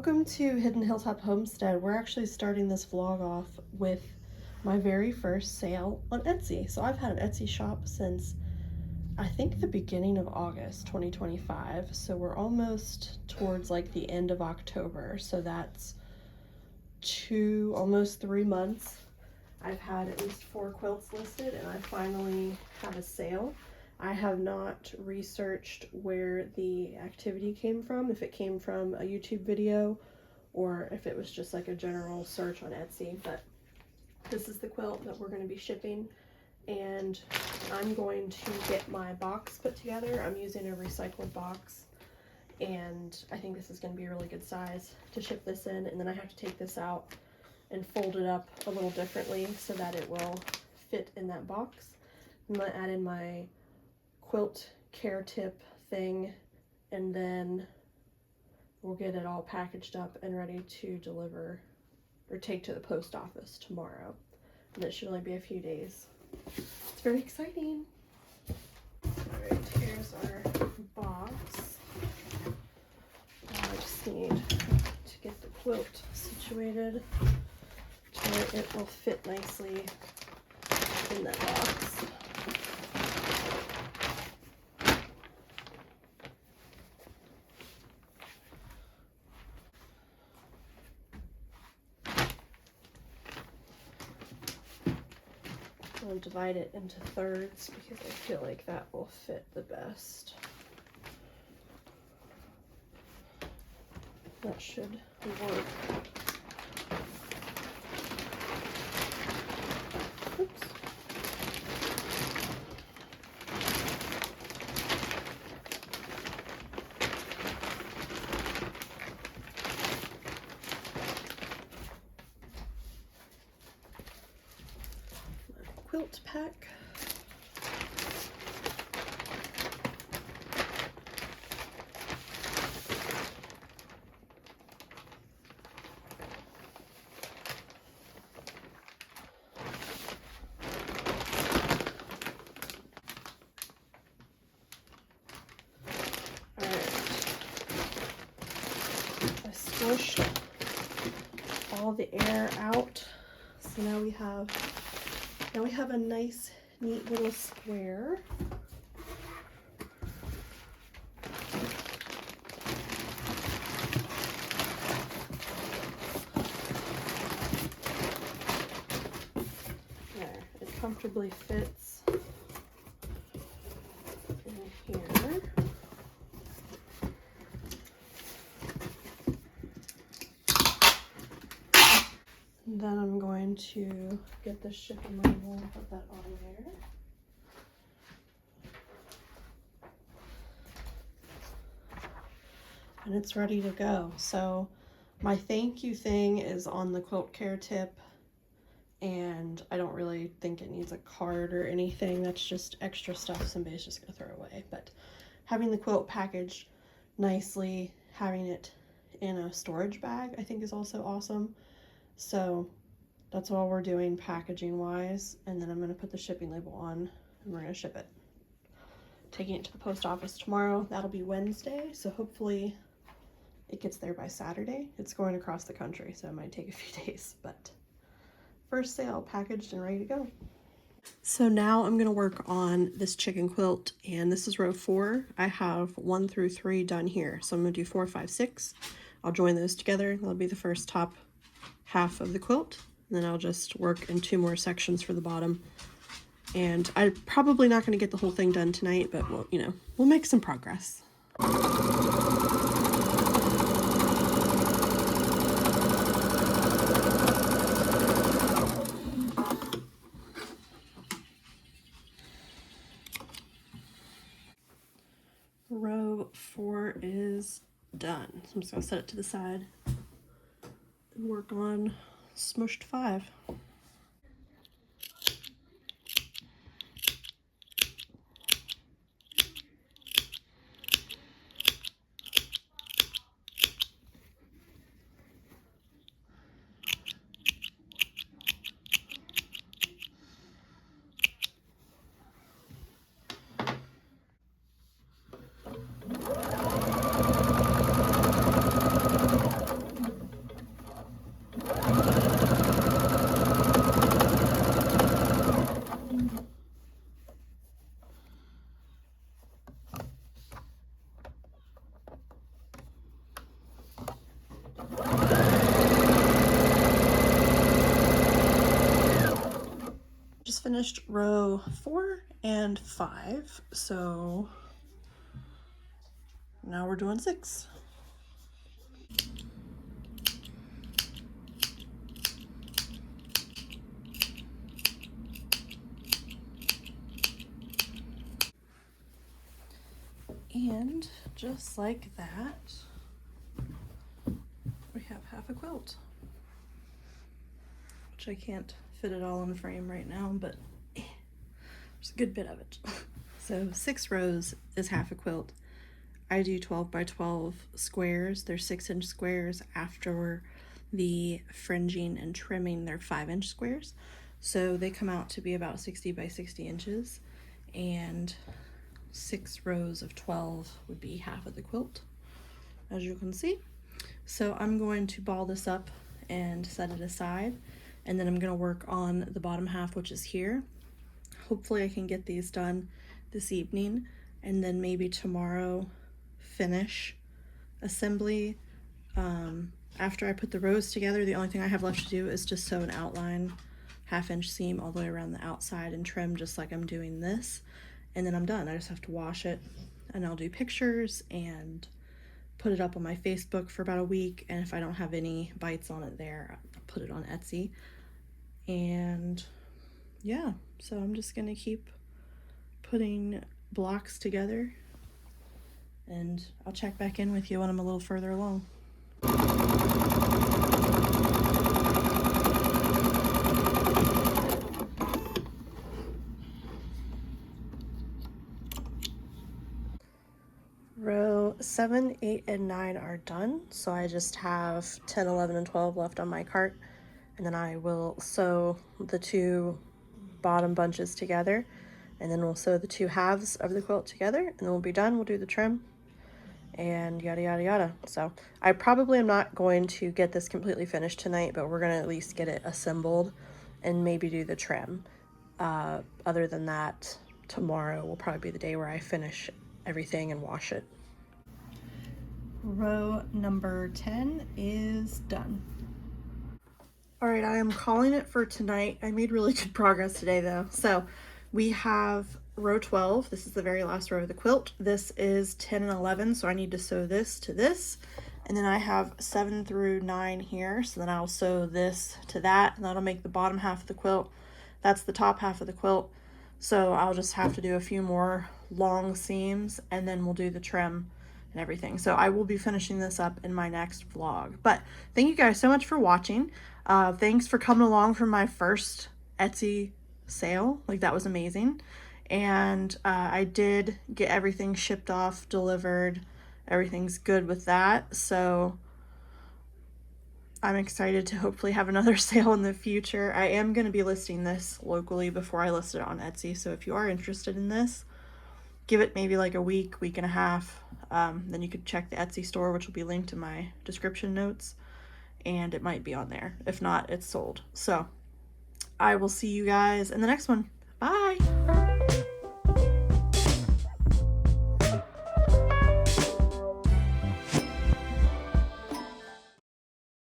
Welcome to Hidden Hilltop Homestead. We're actually starting this vlog off with my very first sale on Etsy. So I've had an Etsy shop since I think the beginning of August 2025. So we're almost towards like the end of October. So that's almost 3 months. I've had at least 4 quilts listed and I finally have a sale. I have not researched where the activity came from, if it came from a YouTube video or if it was just like a general search on Etsy, but this is the quilt that we're going to be shipping and I'm going to get my box put together. I'm using a recycled box and I think this is going to be a really good size to ship this in, and then I have to take this out and fold it up a little differently so that it will fit in that box. I'm going to add in my quilt care tip thing and then we'll get it all packaged up and ready to deliver or take to the post office tomorrow, and it should only be a few days. It's very exciting. Alright, here's our box. I just need to get the quilt situated so it will fit nicely in that box. I'll divide it into thirds because I feel like that will fit the best. That should work. Oops. Quilt pack. Alright. I squished all the air out. So now we have a nice, neat little square. There, it comfortably fits in here. And then I'm going to get the shipping label and put that on there. And it's ready to go. So my thank you thing is on the quilt care tip, and I don't really think it needs a card or anything. That's just extra stuff somebody's just gonna throw away. But having the quilt packaged nicely, having it in a storage bag, I think is also awesome. So that's all we're doing packaging wise, and then I'm going to put the shipping label on and we're going to ship it. Taking it to the post office tomorrow. That'll be Wednesday, so hopefully it gets there by Saturday. It's going across the country, so it might take a few days, but first sale, packaged and ready to go. So now I'm going to work on this chicken quilt, and this is row 4. I have 1 through 3 done here, so I'm going to do 4, 5, 6. I'll join those together. That'll be the first top half of the quilt, and then I'll just work in 2 more sections for the bottom. And I'm probably not going to get the whole thing done tonight, but we'll make some progress. Row 4 is done. So I'm just going to set it to the side and work on smushed 5. finished row 4 and 5, so now we're doing 6. And just like that, we have half a quilt, which I can't fit it all in the frame right now, but there's a good bit of it. So 6 rows is half a quilt. I do 12 by 12 squares. They're 6-inch squares. After the fringing and trimming, they're 5-inch squares. So they come out to be about 60 by 60 inches, and 6 rows of 12 would be half of the quilt, as you can see. So I'm going to ball this up and set it aside, and then I'm going to work on the bottom half, which is here. Hopefully I can get these done this evening, and then maybe tomorrow finish assembly. After I put the rows together, the only thing I have left to do is just sew an outline 1/2-inch seam all the way around the outside and trim just like I'm doing this, and then I'm done. I just have to wash it, and I'll do pictures and put it up on my Facebook for about a week, and if I don't have any bites on it there, I'll put it on Etsy. And yeah, so I'm just gonna keep putting blocks together, and I'll check back in with you when I'm a little further along. Row 7, 8, and 9 are done, so I just have 10, 11, and 12 left on my cart, and then I will sew the 2 bottom bunches together, and then we'll sew the 2 halves of the quilt together, and then we'll be done. We'll do the trim and yada yada yada. So I probably am not going to get this completely finished tonight, but we're gonna at least get it assembled and maybe do the trim. Other than that, tomorrow will probably be the day where I finish everything and wash it. Row number 10 is done. All right, I am calling it for tonight. I made really good progress today though. So we have row 12. This is the very last row of the quilt. This is 10 and 11, so I need to sew this to this. And then I have 7 through 9 here, so then I'll sew this to that, and that'll make the bottom half of the quilt. That's the top half of the quilt. So I'll just have to do a few more long seams, and then we'll do the trim and everything. So I will be finishing this up in my next vlog. But thank you guys so much for watching. Thanks for coming along for my first Etsy sale. Like, that was amazing. And I did get everything shipped off, delivered. Everything's good with that. So I'm excited to hopefully have another sale in the future. I am going to be listing this locally before I list it on Etsy. So if you are interested in this, give it maybe like a week, week and a half. Then you could check the Etsy store, which will be linked in my description notes, and it might be on there. If not, it's sold. So I will see you guys in the next one. Bye.